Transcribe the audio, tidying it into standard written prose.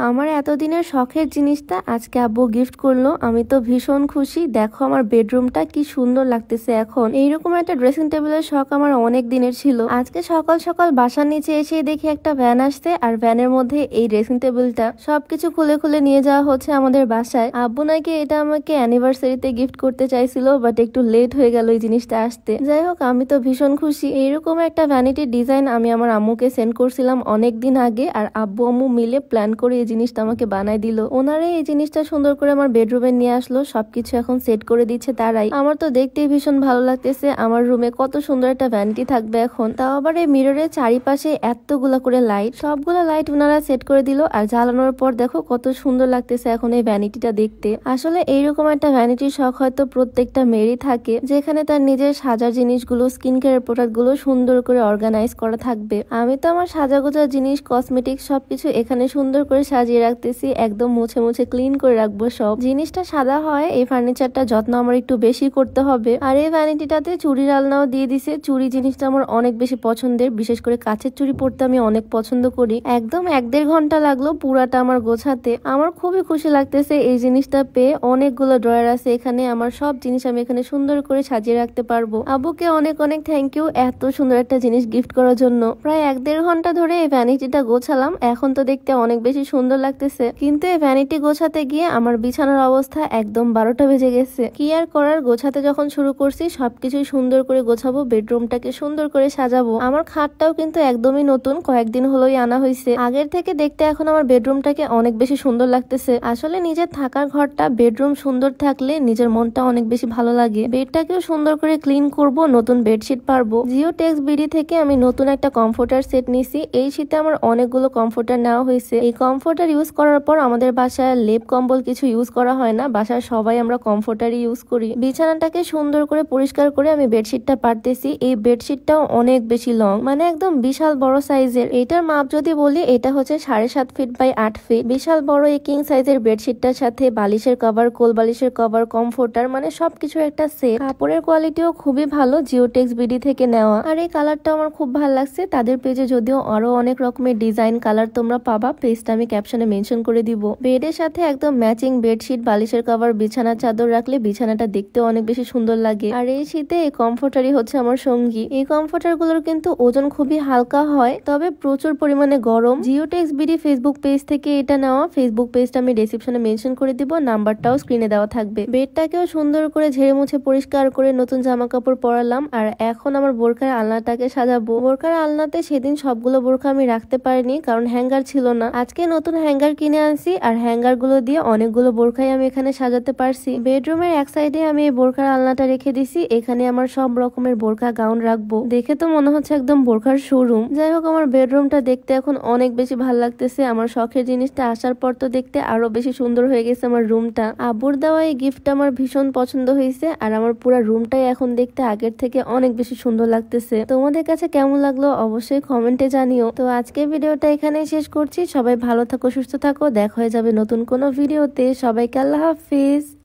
আমার এতদিনের শখের জিনিসটা আজকে আব্বু গিফট করলো। আমি তো ভীষণ খুশি। দেখো আমার বেডরুমটা কি সুন্দর লাগতেছে এখন। এইরকম একটা ড্রেসিং টেবিলের শখ আমার অনেক দিনের ছিল। আজকে সকাল সকাল বাসার নিচে এসে দেখি একটা ভ্যান আসছে, আর ভ্যানের মধ্যে এই ড্রেসিং টেবিলটা সবকিছু খুলে খুলে নিয়ে যাওয়া হচ্ছে আমাদের বাসায়। আব্বু নাকি এটা আমাকে অ্যানিভার্সারিতে গিফট করতে চাইছিল, বাট একটু লেট হয়ে গেল এই জিনিসটা আসতে। যাই হোক, আমি তো ভীষণ খুশি। এইরকম একটা ভ্যানিটির ডিজাইন আমি আমার আম্মুকে সেন্ড করছিলাম অনেক দিন আগে, আর আব্বু আম্মু মিলে প্ল্যান করে এই জিনিসটা আমাকে বানাই দিল। ওনারে এই জিনিসটা সুন্দর করে আমার বেডরুমে নিয়ে আসলো, সবকিছু এখন সেট করে দিচ্ছে তারাই। আমার তো দেখতেই ভীষণ ভালো লাগতেছে। আমার রুমে কত সুন্দর একটা ভ্যানিটি থাকবে এখন, তাও আবার এই মিররের চারিপাশে এতগুলা করে লাইট, সবগুলা লাইট ওনারা সেট করে দিল। আর জ্বালানোর পর দেখো কত সুন্দর লাগতেছে এখন এই ভ্যানিটিটা দেখতে। আসলে এইরকম একটা ভ্যানিটির শখ হয়তো প্রত্যেকটা মেয়েরই থাকে, যেখানে তার নিজের সাজার জিনিসগুলো, স্কিন কেয়ার প্রোডাক্ট গুলো সুন্দর করে অর্গানাইজ করা থাকবে। আমি তো আমার সাজাগোজা জিনিস, কসমেটিক সবকিছু এখানে সুন্দর করে সাজিয়ে রাখতেছি। একদম মুছে মুছে ক্লিন করে রাখবো সব। জিনিসটা সাদা হয়, এই ফার্নিচারটা যত্ন আমার একটু বেশি করতে হবে। আর এই ভ্যানিটিটাতে চুড়ির আলনাও দিয়ে দিছে। চুড়ি জিনিসটা আমার অনেক বেশি পছন্দের, বিশেষ করে কাচের চুড়ি পরতে আমি অনেক পছন্দ করি। একদম 1-1.5 ঘন্টা লাগলো পুরাটা আমার গোছাতে। আমার খুবই খুশি লাগতেছে এই জিনিসটা পেয়ে। অনেকগুলো ড্রয়ার আছে এখানে, আমার সব জিনিস আমি এখানে সুন্দর করে সাজিয়ে রাখতে পারবো। আব্বুকে অনেক অনেক থ্যাংক ইউ এত সুন্দর একটা জিনিস গিফট করার জন্য। প্রায় 1-1.5 ঘন্টা ধরে এই ভ্যানিটিটা গোছালাম। এখন তো দেখতে অনেক বেশি সুন্দর লাগতেছে, কিন্তু এই ভ্যানিটি গোছাতে গিয়ে আমার বিছানার অবস্থা একদম 12টা বেজে গেছে। কি আর করার, গোছাতে যখন শুরু করছি সবকিছুই সুন্দর করে গোছাবো, বেডরুমটাকে সুন্দর করে সাজাবো। আমার খাটটাও কিন্তু একদমই নতুন, কয়েকদিন হলোই আনা হয়েছে। আগের থেকে দেখতে এখন আমার বেডরুমটাকে অনেক বেশি সুন্দর লাগতেছে। আসলে নিজের থাকার ঘরটা, বেডরুম সুন্দর থাকলে নিজের মনটা অনেক বেশি ভালো লাগে। বেডটাকেও সুন্দর করে ক্লিন করব, নতুন বেডশিট পারবো। জিও টেক্স বিডি থেকে আমি নতুন একটা কমফোর্টার সেট নিছি। এই শীতে আমার অনেকগুলো কমফোর্টার নেওয়া হয়েছে। এই কমফোর্টার ইউজ করার পর আমাদের বাসায় লেপ কম্বল কিছু ইউজ করা হয় না, বাসার সবাই আমরা কমফোর্টারই ইউজ করি। বিছানাটাকে সুন্দর করে পরিষ্কার করে আমি বেডশিটটা পারতেছি। এই বেডশিটটাও অনেক বেশি লং, মানে একদম বিশাল বড় সাইজের। এটার মাপ যদি বলি, এটা হচ্ছে 7.5 ফিট বাই 8 ফিট। বিশাল বড় এই কিং সাইজের বেডশিটটার সাথে বালিশের কভার, কোল বালিশের কভার, কমফোর্টার, মানে সবকিছু একটা সেট। কাপড়ের কোয়ালিটিও খুবই ভালো, জিওটেক্স বিডি থেকে নেওয়া। আর এই কালারটা আমার খুব ভালো লাগছে। তাদের পেজে যদিও আরো অনেক রকমের ডিজাইন কালার তোমরা পাবা, পেজটা আমি ক্যাপশনে মেনশন করে দিব। বেডের সাথে একদম ম্যাচিং বেডশিট, বালিশের কভার, বিছানার চাদর রাখলে বিছানাটা দেখতেও অনেক বেশি সুন্দর লাগে। আর এই শীতে এই কমফোর্টারই হচ্ছে আমার সঙ্গী। এই কমফোর্টার গুলোর কিন্তু ওজন খুবই হালকা হয়, তবে প্রচুর পরিমাণে গরম। জিওটেক্স বিডি ফেসবুক পেজ থেকে এটা নেওয়া। ফেসবুক পেজটা আমি ডেসক্রিপশনে মেনশন করে দিব, নাম্বারটাও স্ক্রিনে দেওয়া থাকবে। বেডটাকেও সুন্দর করে ঝেড়ে মুছে পরিষ্কার করে নতুন জামা কাপড় পরালাম। আর এখন আমার বোরকার আলনাটাকে সাজাবো। বোরকার আলনাতে সেদিন সবগুলো বোরকা আমি রাখতে পারিনি, কারণ হ্যাঙ্গার ছিল না। আজকে নতুন হ্যাঙ্গার কিনে আনছি, আর হ্যাঙ্গার গুলো দিয়ে অনেকগুলো বোরকাই আমি এখানে সাজাতে পারছি। বেডরুমের এক সাইডে আমি এই বোরকার আলনাটা রেখে দিছি, এখানে আমার সব রকমের বোরকা গাউন রাখবো। দেখে তো মনে হচ্ছে একদম বোরকার শোরুম। যাই হোক, আমার বেডরুমটা দেখতে এখন অনেক বেশি ভালো লাগতেছে। আমার শখের জিনিসটা আসার পর তো দেখতে আরো বেশি সুন্দর হয়ে গেছে আমার রুমটা। আব্বুর দেওয়া এই গিফটটা আমার ভীষণ পছন্দ হয়েছে, আর আমার পুরো রুমটাই এখন দেখতে আগের থেকে অনেক বেশি সুন্দর লাগতেছে। তোমাদের কাছে কেমন লাগলো অবশ্যই কমেন্টে জানিও। তো আজকে ভিডিওটা এখানেই শেষ করছি। সবাই ভালো থাকো, সুস্থ থাকো। দেখা হয়ে যাবে নতুন কোনো ভিডিওতে। সবাইকে আল্লাহ হাফিজ।